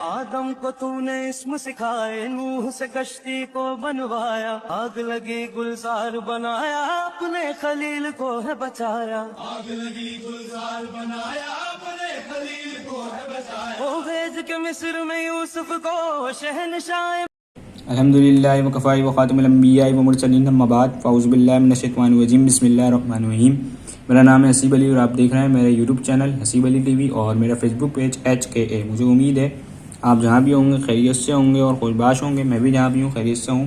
آدم کو تو نے اسم سکھائے، نوح سے کشتی کو بنوایا، آگ لگی گلزار بنایا، اپنے خلیل کو ہے بچایا، آگ لگی گلزار بنایا، اپنے خلیل کو ہے بچایا، وہ بھیج کے مصر میں یوسف کو شہنشاہ۔ الحمدللہ وکفی وخاتم الانبیاء ومرسلین، اما بعد، فاعوذ باللہ من الشیطان الرجیم، بسم اللہ الرحمن الرحیم۔ میرا نام ہے حسیب علی اور آپ دیکھ رہے ہیں میرا یوٹیوب چینل حسیب علی ٹی وی اور میرا فیس بک پیج HKA۔ مجھے امید ہے آپ جہاں بھی ہوں گے خیریت سے ہوں گے اور خوش باش ہوں گے۔ میں بھی جہاں بھی ہوں خیریت سے ہوں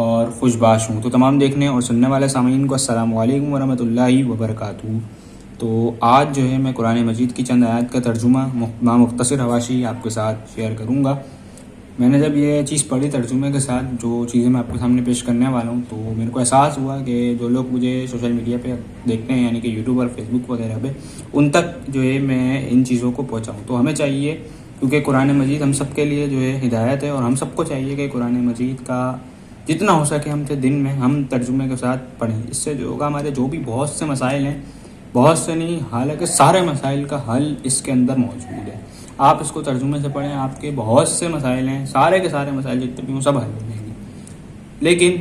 اور خوش باش ہوں۔ تو تمام دیکھنے اور سننے والے سامعین کو السلام علیکم ورحمۃ اللہ وبرکاتہ۔ تو آج جو ہے میں قرآن مجید کی چند آیات کا ترجمہ مختصر حواشی آپ کے ساتھ شیئر کروں گا۔ میں نے جب یہ چیز پڑھی ترجمے کے ساتھ، جو چیزیں میں آپ کے سامنے پیش کرنے والا ہوں، تو میرے کو احساس ہوا کہ جو لوگ مجھے سوشل میڈیا پہ دیکھتے ہیں، یعنی کہ یوٹیوب اور فیس بک وغیرہ پہ، ان تک جو ہے میں ان چیزوں کو پہنچاؤں۔ تو ہمیں چاہیے، کیونکہ قرآن مجید ہم سب کے لیے جو ہے ہدایت ہے، اور ہم سب کو چاہیے کہ قرآن مجید کا جتنا ہو سکے ہم سے دن میں ہم ترجمے کے ساتھ پڑھیں۔ اس سے جو ہوگا ہمارے جو بھی بہت سے مسائل ہیں، بہت سے نہیں حالانکہ سارے مسائل کا حل اس کے اندر موجود ہے۔ آپ اس کو ترجمے سے پڑھیں، آپ کے بہت سے مسائل ہیں، سارے کے سارے مسائل جتنے بھی ہوں سب حل ہو جائیں گے۔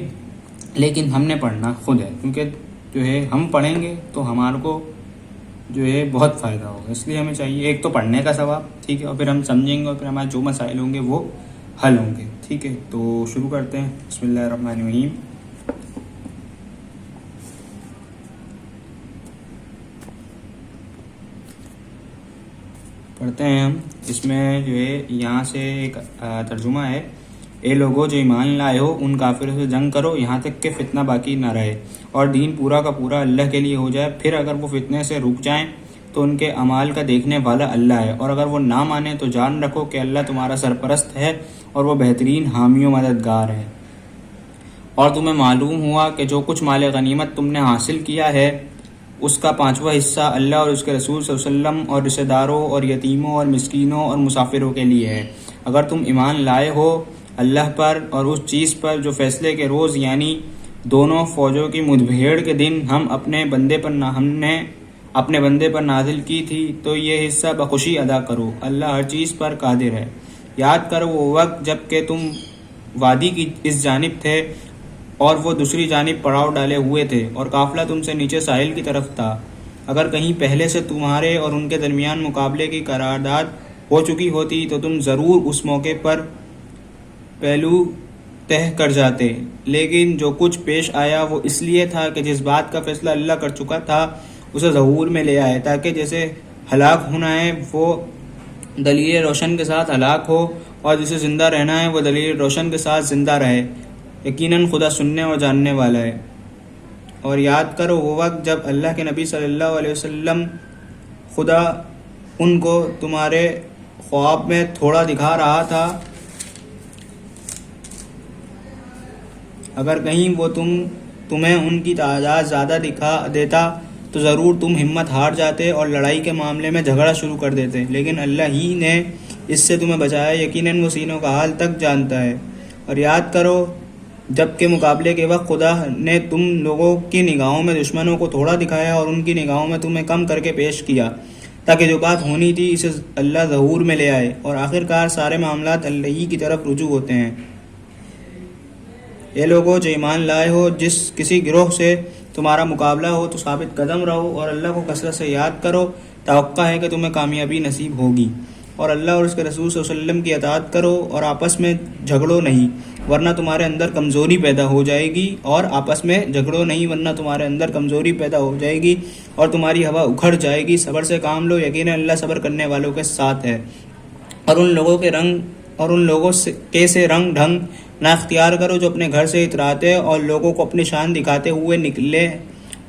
لیکن ہم نے پڑھنا خود ہے، کیونکہ جو ہے ہم پڑھیں گے تو ہمارے کو جو ہے بہت فائدہ ہوگا۔ اس لیے ہمیں چاہیے ایک تو پڑھنے کا ثواب، ٹھیک ہے، اور پھر ہم سمجھیں گے اور پھر ہمارے جو مسائل ہوں گے وہ حل ہوں گے، ٹھیک ہے۔ تو شروع کرتے ہیں، بسم اللہ الرحمن الرحیم۔ پڑھتے ہیں ہم۔ اس میں جو ہے یہاں سے ایک ترجمہ ہے: اے لوگو جو ایمان لائے ہو، ان کافروں سے جنگ کرو یہاں تک کہ فتنہ باقی نہ رہے اور دین پورا کا پورا اللہ کے لیے ہو جائے۔ پھر اگر وہ فتنے سے رک جائیں تو ان کے اعمال کا دیکھنے والا اللہ ہے، اور اگر وہ نہ مانے تو جان رکھو کہ اللہ تمہارا سرپرست ہے اور وہ بہترین حامی و مددگار ہے۔ اور تمہیں معلوم ہوا کہ جو کچھ مال غنیمت تم نے حاصل کیا ہے اس کا 5واں حصہ اللہ اور اس کے رسول صلی اللہ علیہ وسلم اور رشتہ داروں اور یتیموں اور مسکینوں اور مسافروں کے لیے ہے۔ اگر تم ایمان لائے ہو اللہ پر اور اس چیز پر جو فیصلے کے روز یعنی دونوں فوجوں کی مدبھیڑ کے دن ہم نے اپنے بندے پر نازل کی تھی، تو یہ حصہ بخوشی ادا کرو، اللہ ہر چیز پر قادر ہے۔ یاد کرو وہ وقت جب کہ تم وادی کی اس جانب تھے اور وہ دوسری جانب پڑاؤ ڈالے ہوئے تھے، اور قافلہ تم سے نیچے ساحل کی طرف تھا۔ اگر کہیں پہلے سے تمہارے اور ان کے درمیان مقابلے کی قرارداد ہو چکی ہوتی تو تم ضرور اس موقع پر پہلو طے کر جاتے، لیکن جو کچھ پیش آیا وہ اس لیے تھا کہ جس بات کا فیصلہ اللہ کر چکا تھا اسے ظہور میں لے آئے، تاکہ جسے ہلاک ہونا ہے وہ دلیل روشن کے ساتھ ہلاک ہو، اور جسے زندہ رہنا ہے وہ دلیل روشن کے ساتھ زندہ رہے۔ یقیناً خدا سننے اور جاننے والا ہے۔ اور یاد کرو وہ وقت جب اللہ کے نبی صلی اللہ علیہ وسلم خدا ان کو تمہارے خواب میں تھوڑا دکھا رہا تھا، اگر کہیں وہ تمہیں ان کی تعداد زیادہ دکھا دیتا تو ضرور تم ہمت ہار جاتے اور لڑائی کے معاملے میں جھگڑا شروع کر دیتے، لیکن اللہ ہی نے اس سے تمہیں بچایا، یقیناً وہ سینوں کا حال تک جانتا ہے۔ اور یاد کرو جب کہ مقابلے کے وقت خدا نے تم لوگوں کی نگاہوں میں دشمنوں کو تھوڑا دکھایا اور ان کی نگاہوں میں تمہیں کم کر کے پیش کیا، تاکہ جو بات ہونی تھی اسے اللہ ظہور میں لے آئے، اور آخرکار سارے معاملات اللہ ہی کی طرف رجوع ہوتے ہیں۔ اے لوگو جو ایمان لائے ہو، جس کسی گروہ سے تمہارا مقابلہ ہو تو ثابت قدم رہو اور اللہ کو کثرت سے یاد کرو، توقع ہے کہ تمہیں کامیابی نصیب ہوگی۔ اور اللہ اور اس کے رسول صلی اللہ علیہ وسلم کی اطاعت کرو اور آپس میں جھگڑو نہیں، ورنہ تمہارے اندر کمزوری پیدا ہو جائے گی، اور تمہاری ہوا اکھڑ جائے گی۔ صبر سے کام لو، یقیناً اللہ صبر کرنے والوں کے ساتھ ہے۔ اور ان لوگوں کے سے رنگ ڈھنگ نہ اختیار کرو جو اپنے گھر سے اتراتے اور لوگوں کو اپنی شان دکھاتے ہوئے نکلے،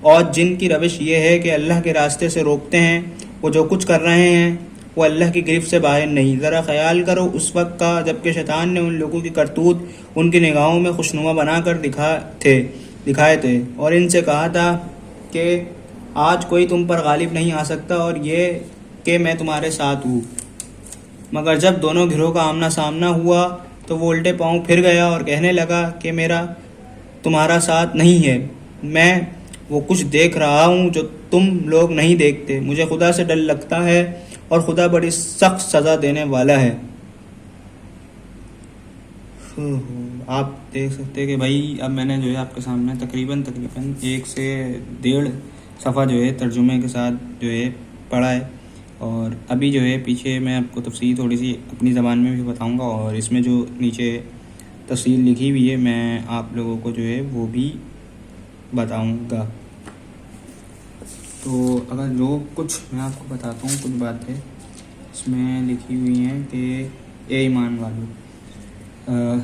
اور جن کی روش یہ ہے کہ اللہ کے راستے سے روکتے ہیں، وہ جو کچھ کر رہے ہیں وہ اللہ کی گرفت سے باہر نہیں۔ ذرا خیال کرو اس وقت کا جب کہ شیطان نے ان لوگوں کی کرتوت ان کی نگاہوں میں خوشنما بنا کر دکھائے تھے، اور ان سے کہا تھا کہ آج کوئی تم پر غالب نہیں آ سکتا، اور یہ کہ میں تمہارے ساتھ ہوں۔ مگر جب دونوں گروہ کا آمنا سامنا ہوا تو وہ الٹے پاؤں پھر گیا اور کہنے لگا کہ میرا تمہارا ساتھ نہیں ہے، میں وہ کچھ دیکھ رہا ہوں جو تم لوگ نہیں دیکھتے۔ مجھے خدا سے ڈر لگتا ہے اور خدا بڑی سخت سزا دینے والا ہے۔ آپ دیکھ سکتے ہیں کہ بھائی اب میں نے جو ہے آپ کے سامنے تقریباً 1 سے 1.5 صفحہ جو ہے ترجمے کے ساتھ جو ہے پڑھا ہے، اور ابھی جو ہے پیچھے میں آپ کو تفصیل تھوڑی سی اپنی زبان میں بھی بتاؤں گا، اور اس میں جو نیچے تفصیل لکھی ہوئی ہے میں آپ لوگوں کو جو ہے وہ بھی بتاؤں گا۔ تو اگر جو کچھ میں آپ کو بتاتا ہوں، کچھ باتیں اس میں لکھی ہوئی ہیں کہ اے ایمان والو،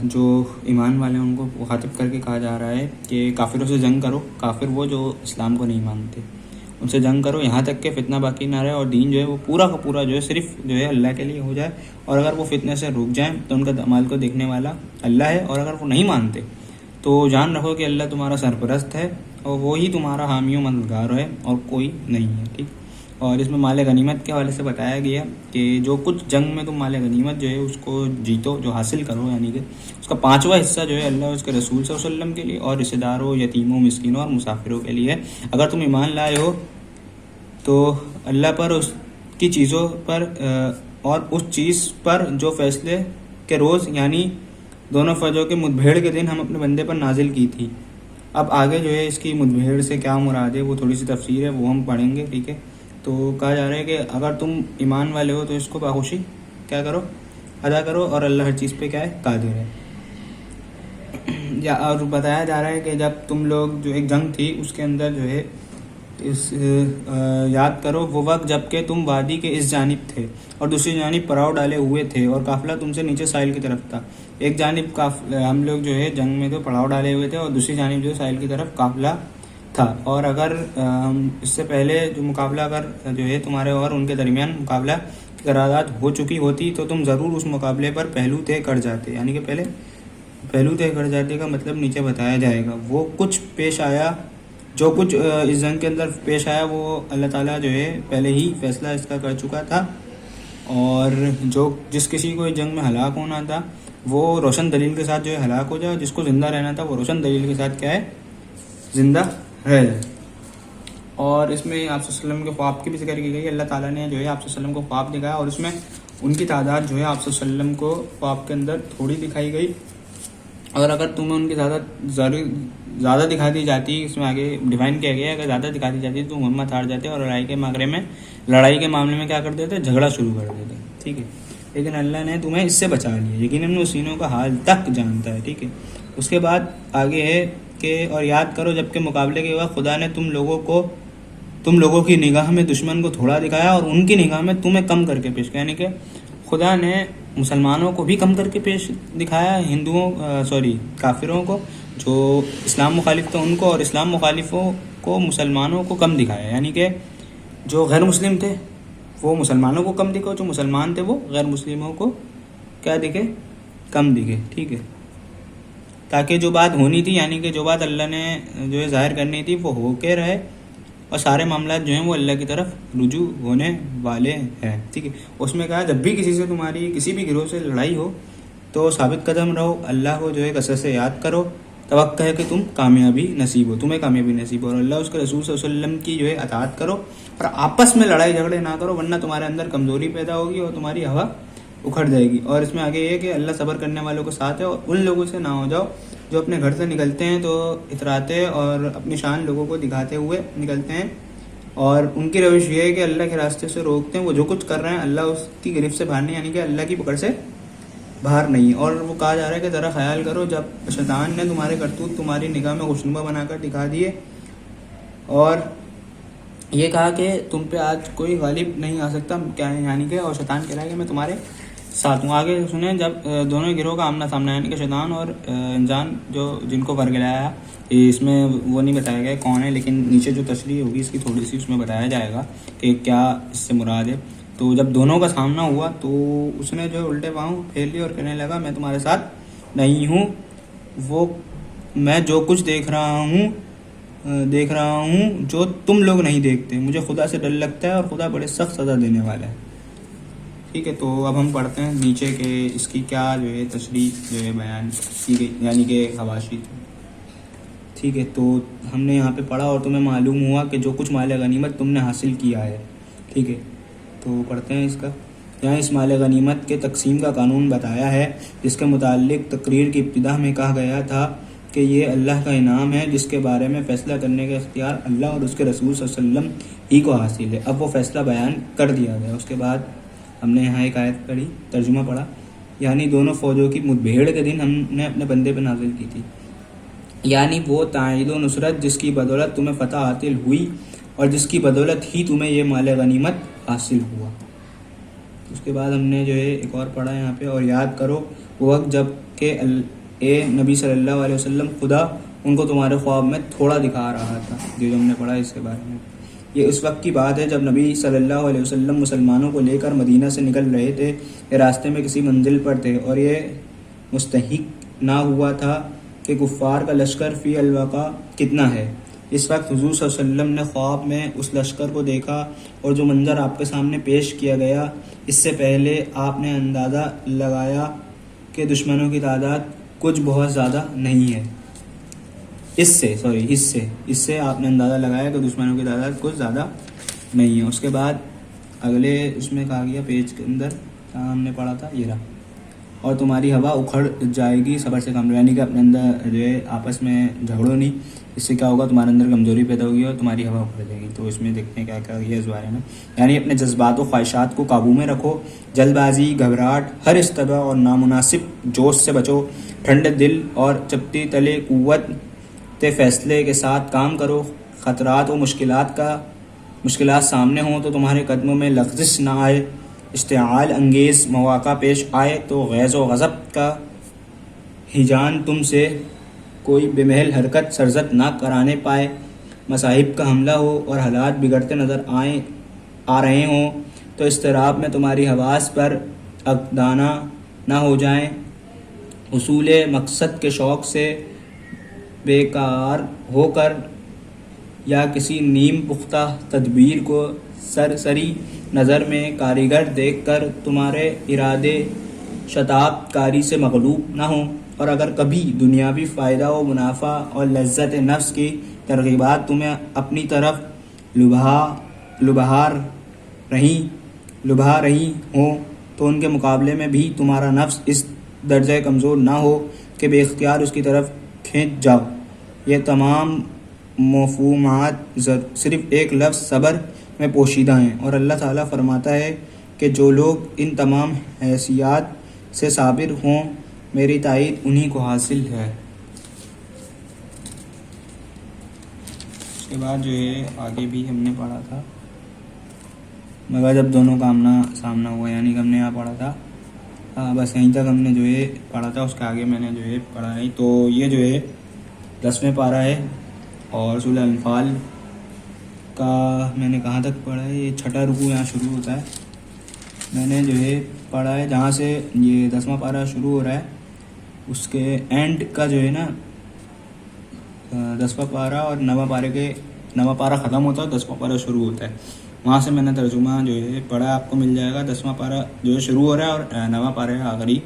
جو ایمان والے ہیں ان کو مخاطب کر کے کہا جا رہا ہے کہ کافروں سے جنگ کرو۔ کافر وہ جو اسلام کو نہیں مانتے، ان سے جنگ کرو یہاں تک کہ فتنہ باقی نہ رہے، اور دین جو ہے وہ پورا کا پورا جو ہے صرف جو ہے اللہ کے لیے ہو جائے، اور اگر وہ فتنے سے رک جائیں تو ان کا اعمال کو دیکھنے والا اللہ ہے، اور اگر وہ نہیں مانتے تو جان رکھو کہ اللہ تمہارا سرپرست ہے اور وہی تمہارا حامی و مددگار ہے اور کوئی نہیں ہے، ٹھیک۔ اور اس میں مال غنیمت کے حوالے سے بتایا گیا کہ جو کچھ جنگ میں تم مال غنیمت جو ہے اس کو جیتو، جو حاصل کرو، یعنی کہ اس کا 5واں حصہ جو ہے اللہ اور اس کے رسول صلی اللہ علیہ وسلم کے لیے اور رشتہ داروں، یتیموں، مسکینوں اور مسافروں کے لیے۔ اگر تم ایمان لائے ہو تو اللہ پر، اس کی چیزوں پر اور اس چیز پر جو فیصلے کے روز یعنی دونوں فوجوں کے مدبھیڑ کے دن ہم اپنے بندے پر نازل کی تھی۔ اب آگے جو ہے اس کی مدبھیڑ سے کیا مراد ہے وہ تھوڑی سی تفسیر ہے، وہ ہم پڑھیں گے، ٹھیک ہے۔ تو کہا جا رہا ہے کہ اگر تم ایمان والے ہو تو اس کو باخوشی کیا کرو، ادا کرو، اور اللہ ہر چیز پہ کیا ہے، قادر ہے۔ اور بتایا جا رہا ہے کہ جب تم لوگ جو ایک جنگ تھی اس کے اندر جو ہے یاد کرو وہ وقت جب کہ تم وادی کے اس جانب تھے اور دوسری جانب پڑاؤ ڈالے ہوئے تھے، اور قافلہ تم سے نیچے ساحل کی طرف تھا۔ ایک جانب ہم لوگ جو ہے جنگ میں تو پڑاؤ ڈالے ہوئے تھے، اور دوسری جانب جو ہے ساحل کی طرف قافلہ تھا، اور اگر اس سے پہلے جو مقابلہ اگر جو ہے تمہارے اور ان کے درمیان مقابلہ کی قرارداد ہو چکی ہوتی تو تم ضرور اس مقابلے پر پہلو طے کر جاتے، یعنی کہ پہلے پہلو طے کر جاتے کا مطلب نیچے بتایا جائے گا۔ وہ کچھ پیش آیا، جو کچھ اس جنگ کے اندر پیش آیا وہ اللہ تعالیٰ جو ہے پہلے ہی فیصلہ اس کا کر چکا تھا، اور جس کسی کو اس جنگ میں ہلاک ہونا تھا وہ روشن دلیل کے ساتھ جو ہے ہلاک ہو جائے، اور جس کو زندہ رہنا تھا وہ روشن دلیل کے ساتھ کیا ہے، زندہ رہ جائے۔ اور اس میں آپ صلی اللہ علیہ وسلم کے خواب کی بھی ذکر کی گئی۔ اللہ تعالیٰ نے جو ہے آپ صلی اللہ علیہ وسلم کو خواب دکھایا، اور اس میں ان کی تعداد جو ہے آپ صلی اللہ علیہ وسلم کو خواب کے اندر تھوڑی دکھائی گئی، اور اگر تمہیں ان کی زیادہ دکھا دی جاتی، اس میں آگے ڈیفائن کیا گیا ہے، اگر زیادہ دکھا دی جاتی تو ہمت ہار جاتے اور لڑائی کے معاملے میں کیا کر دیتے، جھگڑا شروع کر دیتے، ٹھیک ہے۔ لیکن اللہ نے تمہیں اس سے بچا لیا، یقیناً وہ سینوں کا حال تک جانتا ہے، ٹھیک ہے۔ اس کے بعد آگے ہے کہ اور یاد کرو جب کہ مقابلے کے وقت خدا نے تم لوگوں کی نگاہ میں دشمن کو تھوڑا دکھایا اور ان کی نگاہ میں تمہیں کم کر کے پیش کیا، یعنی کہ خدا نے مسلمانوں کو بھی کم کر کے پیش دکھایا، کافروں کو جو اسلام مخالف تھے ان کو، اور اسلام مخالفوں کو مسلمانوں کو کم دکھایا، یعنی کہ جو غیر مسلم تھے وہ مسلمانوں کو کم دکھے، جو مسلمان تھے وہ غیر مسلموں کو کیا دکھے، کم دکھے، ٹھیک ہے، تاکہ جو بات ہونی تھی، یعنی کہ جو بات اللہ نے جو ہے ظاہر کرنی تھی وہ ہو کے رہے، اور سارے معاملات جو ہیں وہ اللہ کی طرف رجوع ہونے والے ہیں، ٹھیک ہے۔ اس میں کہا جب بھی کسی سے تمہاری کسی بھی گروہ سے لڑائی ہو تو ثابت قدم رہو، اللہ کو جو ہے کثرت سے یاد کرو، توقع ہے کہ تمہیں کامیابی نصیب ہو، اور اللہ اس کے رسول صلی اللہ علیہ وسلم کی جو ہے اطاعت کرو، اور آپس میں لڑائی جھگڑے نہ کرو ورنہ تمہارے اندر کمزوری پیدا ہوگی اور تمہاری ہوا اکھڑ جائے گی۔ اور اس میں آگے یہ کہ اللہ صبر کرنے والوں کے ساتھ ہے، اور ان لوگوں سے نہ ہو جاؤ جو اپنے گھر سے نکلتے ہیں تو اتراتے اور اپنی شان لوگوں کو دکھاتے ہوئے نکلتے ہیں، اور ان کی روش یہ ہے کہ اللہ کے راستے سے روکتے ہیں، وہ جو کچھ کر رہے ہیں اللہ اس کی گرفت سے باہر نہیں، یعنی کہ اللہ کی پکڑ سے باہر نہیں۔ اور وہ کہا جا رہا ہے کہ ذرا خیال کرو جب شیطان نے تمہارے کرتوت تمہاری نگاہ میں خوشنما بنا کر دکھا دیے، اور یہ کہا کہ تم پہ آج کوئی غالب نہیں آ سکتا، کیا یعنی کہ اور شیطان کہہ رہا ہے کہ میں تمہارے ساتھ ہوں۔ آگے سنیں جب دونوں گروہ کا آمنا سامنا، یعنی کہ شیطان اور انسان جن کو ورگلایا، اس میں وہ نہیں بتایا گیا کون ہے، لیکن نیچے جو تشریح ہوگی اس کی تھوڑی سی اس میں بتایا جائے گا کہ کیا اس سے مراد ہے۔ تو جب دونوں کا سامنا ہوا تو اس نے جو الٹے پاؤں پھیر لیے اور کہنے لگا میں تمہارے ساتھ نہیں ہوں، وہ میں جو کچھ دیکھ رہا ہوں جو تم لوگ نہیں دیکھتے، مجھے خدا سے ڈر لگتا ہے اور خدا بڑے سخت سزا دینے والا ہے، ٹھیک ہے۔ تو اب ہم پڑھتے ہیں نیچے کہ اس کی کیا جو ہے تشریح جو ہے بیان کی گئی، یعنی کہ حواشی، ٹھیک ہے۔ تو ہم نے یہاں پہ پڑھا اور تمہیں معلوم ہوا کہ جو کچھ مال غنیمت تم نے حاصل کیا ہے، ٹھیک ہے۔ تو پڑھتے ہیں اس کا، یہاں اس مال غنیمت کے تقسیم کا قانون بتایا ہے، جس کے متعلق تقریر کی ابتدا میں کہا گیا تھا کہ یہ اللہ کا انعام ہے جس کے بارے میں فیصلہ کرنے کا اختیار اللہ اور اس کے رسول صلی اللہ علیہ وسلم ہی کو حاصل ہے۔ اب وہ فیصلہ بیان کر دیا گیا۔ اس کے بعد ہم نے یہاں ایک آیت پڑھی، ترجمہ پڑھا، یعنی دونوں فوجوں کی مدبھیڑ کے دن ہم نے اپنے بندے پہ نازل کی تھی، یعنی وہ تائید و نصرت جس کی بدولت تمہیں فتح حاصل ہوئی اور جس کی بدولت ہی تمہیں یہ مال غنیمت حاصل ہوا۔ اس کے بعد ہم نے جو ہے ایک اور پڑھا یہاں پہ، اور یاد کرو وہ وقت جب کہ اے نبی صلی اللہ علیہ وسلم خدا ان کو تمہارے خواب میں تھوڑا دکھا رہا تھا، جو ہم نے پڑھا اس کے بارے میں۔ یہ اس وقت کی بات ہے جب نبی صلی اللہ علیہ وسلم مسلمانوں کو لے کر مدینہ سے نکل رہے تھے، یہ راستے میں کسی منزل پر تھے اور یہ مستحق نہ ہوا تھا کہ کفار کا لشکر فی الواقع کتنا ہے۔ اس وقت حضور صلی اللہ علیہ وسلم نے خواب میں اس لشکر کو دیکھا اور جو منظر آپ کے سامنے پیش کیا گیا، اس سے پہلے آپ نے اندازہ لگایا کہ دشمنوں کی تعداد کچھ بہت زیادہ نہیں ہے۔ اس سے آپ نے اندازہ لگایا کہ دشمنوں کی تعداد کچھ زیادہ نہیں ہے۔ اس کے بعد اگلے اس میں کہا گیا پیج کے اندر ہم نے پڑھا تھا یہ رہا، اور تمہاری ہوا اکھڑ جائے گی صبر سے کم، یعنی کہ اپنے اندر جو ہے آپس میں جھگڑو نہیں، اس سے کیا ہوگا، تمہارے اندر کمزوری پیدا ہوگی اور تمہاری ہوا اکھڑ جائے گی۔ تو اس میں دیکھتے ہیں کیا کیا ہے اس بارے میں، یعنی اپنے جذبات و خواہشات کو قابو میں رکھو، جلد بازی، گھبراہٹ، ہر استباع اور نامناسب جوش سے بچو، ٹھنڈے دل اور چپٹی تلے قوت فیصلے کے ساتھ کام کرو۔ خطرات و مشکلات سامنے ہوں تو تمہارے قدموں میں لغزش نہ آئے، اشتعال انگیز مواقع پیش آئے تو غیظ و غضب کا ہیجان تم سے کوئی بے محل حرکت سرزد نہ کرانے پائے، مصائب کا حملہ ہو اور حالات بگڑتے نظر آ رہے ہوں تو اضطراب میں تمہاری حواس پر عقدانہ نہ ہو جائیں، حصول مقصد کے شوق سے بیکار ہو کر یا کسی نیم پختہ تدبیر کو سرسری نظر میں کاریگر دیکھ کر تمہارے ارادے شتاب کاری سے مغلوب نہ ہوں، اور اگر کبھی دنیاوی فائدہ و منافع اور لذت نفس کی ترغیبات تمہیں اپنی طرف لبھا رہی ہوں تو ان کے مقابلے میں بھی تمہارا نفس اس درجہ کمزور نہ ہو کہ بے اختیار اس کی طرف کھینچ جاؤ۔ یہ تمام مفہومات صرف ایک لفظ صبر میں پوشیدہ ہیں، اور اللہ تعالیٰ فرماتا ہے کہ جو لوگ ان تمام حیثیات سے صابر ہوں میری تائید انہی کو حاصل ہے۔ اس کے بعد جو ہے آگے بھی ہم نے پڑھا تھا، مگر جب دونوں کا آمنا سامنا ہوا، یعنی کہ ہم نے یہاں پڑھا تھا، بس یہیں تک ہم نے جو ہے پڑھا تھا، اس کے آگے میں نے جو ہے پڑھا نہیں۔ تو یہ جو ہے 10ویں پارہ ہے اور سورہ انفال کا میں نے کہاں تک پڑھا ہے، یہ 6واں رکوع یہاں شروع ہوتا ہے، میں نے جو ہے پڑھا ہے جہاں سے یہ 10واں پارہ شروع ہو رہا ہے اس کے اینڈ کا جو ہے نا 10واں پارہ اور 9واں پارہ ختم ہوتا ہے، 10واں پارہ شروع ہوتا ہے، وہاں سے میں نے ترجمہ جو ہے پڑھا، آپ کو مل جائے گا۔ 10واں پارہ جو ہے شروع ہو رہا ہے اور 9واں پارہ آخری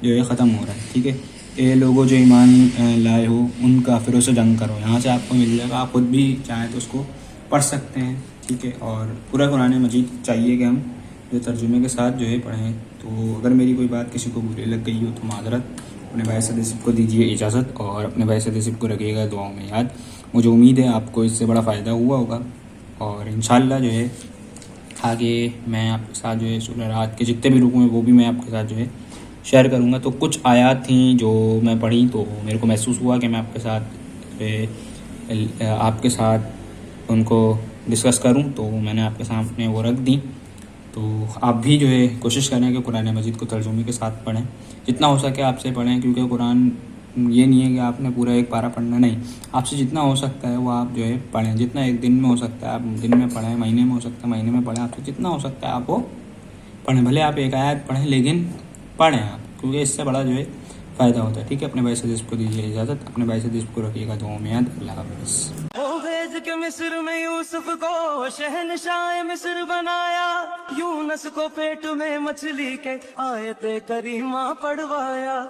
جو ہے ختم ہو رہا ہے، ٹھیک ہے۔ اے لوگوں جو ایمان لائے ہو ان کافروں سے جنگ کرو، یہاں سے آپ کو مل جائے گا، آپ خود بھی چاہیں تو اس کو پڑھ سکتے ہیں، ٹھیک ہے۔ اور پورا قرآن مجید چاہیے کہ ہم جو ترجمے کے ساتھ جو ہے پڑھیں۔ تو اگر میری کوئی بات کسی کو بری لگ گئی ہو تو معذرت، اپنے بھائی سید صف کو دیجیے اجازت اور اپنے بھائی سید صف کو رکھیے گا دعاؤں میں یاد۔ مجھے امید ہے آپ کو اس سے بڑا فائدہ ہوا ہوگا، اور انشاءاللہ جو ہے آگے میں آپ کے ساتھ جو ہے سورہ رات کے جتنے بھی رکوع ہیں وہ بھی میں آپ کے ساتھ جو ہے شیئر کروں گا۔ تو کچھ آیات تھیں جو میں پڑھی تو میرے کو محسوس ہوا کہ میں آپ کے ساتھ ان کو ڈسکس کروں، تو میں نے آپ کے سامنے وہ رکھ دی۔ تو آپ بھی جو ہے کوشش کریں کہ قرآن مجید کو ترجمے کے ساتھ پڑھیں، جتنا ہو سکے آپ سے پڑھیں، کیونکہ قرآن یہ نہیں ہے کہ آپ نے پورا ایک پارہ پڑھنا، نہیں، آپ سے جتنا ہو سکتا ہے وہ آپ جو ہے پڑھیں، جتنا ایک دن میں ہو سکتا ہے آپ دن میں پڑھیں، مہینے میں ہو سکتا ہے مہینے میں پڑھیں، آپ سے جتنا ہو سکتا ہے آپ وہ پڑھیں، بھلے آپ ایک آیت پڑھیں لیکن پڑھیں آپ، کیونکہ اس سے بڑا جو ہے فائدہ ہوتا ہے، ٹھیک ہے۔ اپنے بھائی سید صف کو دیجیے اجازت، اپنے بھائی سید صف کو رکھیے گا دعاؤں میں یاد۔ اللہ حافظ۔ وہ بھیج کے مصر میں یوسف کو شہنشاہ مصر بنایا، یونس کو پیٹ میں مچھلی کے آیت کریمہ پڑھوایا۔